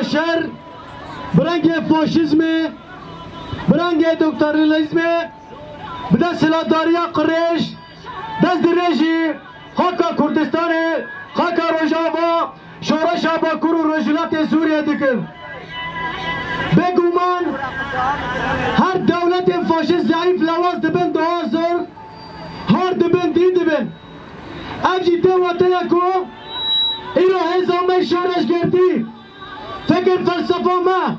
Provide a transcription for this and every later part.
شر برنگ فاشیزم برنگ دکتریالیسم بده سلاداری قریش دست رژی خاک کردستان خاک روجاوا شورش باکور و رجلات سوریه دکن بگومان هر دولت فاشیست ضعیف لواز دبن دوازر هر دبن دی دبن اجی دوات یکو ایرو هزامه شورش گردی فکر فلسفه ما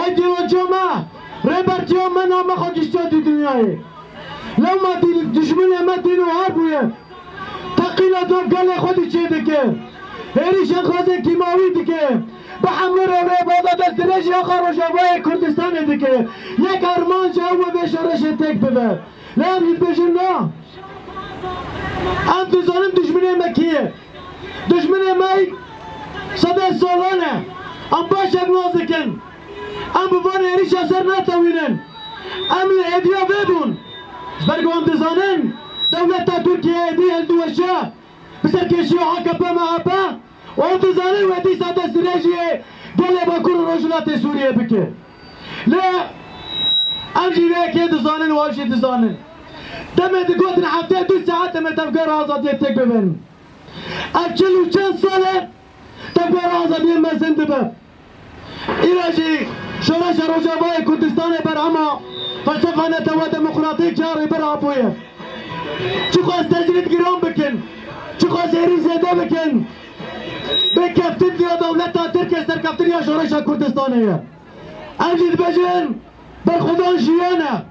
ایدئولوژی ما ربرتیو ما نام خودشتو دی دنیای لو ما دشمن ما دینو هر بویم تقیل دوم گل خودی چه دکه هریش انخواز کیماوی دکه به حمله رو بادا دست رژی آخر روجاوای کردستان دکه یک ارمان جاوه به شورش تک بده لام ید بجن نه ام دزانم دشمن ما کیه دشمن ما صده سالانه ام باشک نازکن ام بوان هریش اثر نتوینن ام ادیا ببون برگوان دزانن دولت ترکیه ادی هلدوشه بسر کشی و حکبه محبه و دزانن و ادی ساده سرجیه گله باکور رجلات سوریه بکه لا ام جیوه که دزانن و هاشی دزانن دمه دگوتن هفته 2 ساعت دمه تفکر آزادیه تک ببین اب 40 چند ساله تفکر آزادیه مزن دبه ایراجی شورش روجاوای کردستان برهما فلسفه نتوا دموکراتیک جاری برابویه چی خواست تجرید گرام بکن چی خواست هری زده بکن به کفتن دیا دولتا ترک سر کفتن یا شورش کردستانه امجد بجن بر خدا شیانه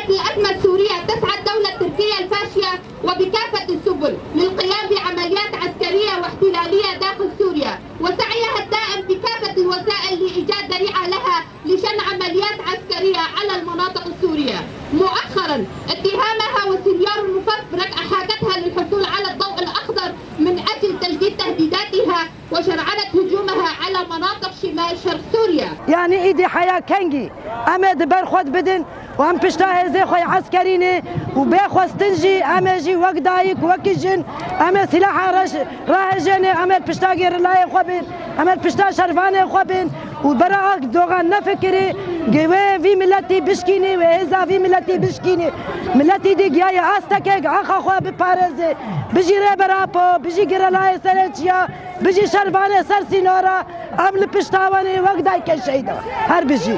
لأزمة سوريا تسعى الدولة التركية الفاشية وبكافة السبل للقيام بعمليات عسكرية واحتلالية داخل سوريا وسعيها الدائم بكافة الوسائل لإيجاد ذريعة لها لشن عمليات عسكرية على المناطق السورية. مؤخرا اتهامها وسينيور المفبرك أحاجتها للحصول على الضوء الأخضر من أجل تجديد تهديداتها وشرعنة هجومها على مناطق شمال شرق سوريا. يعني إيدي حياة كنجي أمد برخود بدن وهم بشتاه زي خوي عسكريني وباخوز تنجي امجي وقدايك وكجن اما سلاح راهجني اما بشتاقي رلاي خوبين اما بشتا شرفاني خوبين وبراك دوغان نفكري جوي في ملتي بشكيني وإذا في ملتي بشكيني ملتي دي جاي استكك اخا خو بباريزي بيجي رابرابو بيجي جرلاي سرتشيا بيجي شرفاني سرسينورا قبل بشتاواني وقدايك الشيدا هر بيجي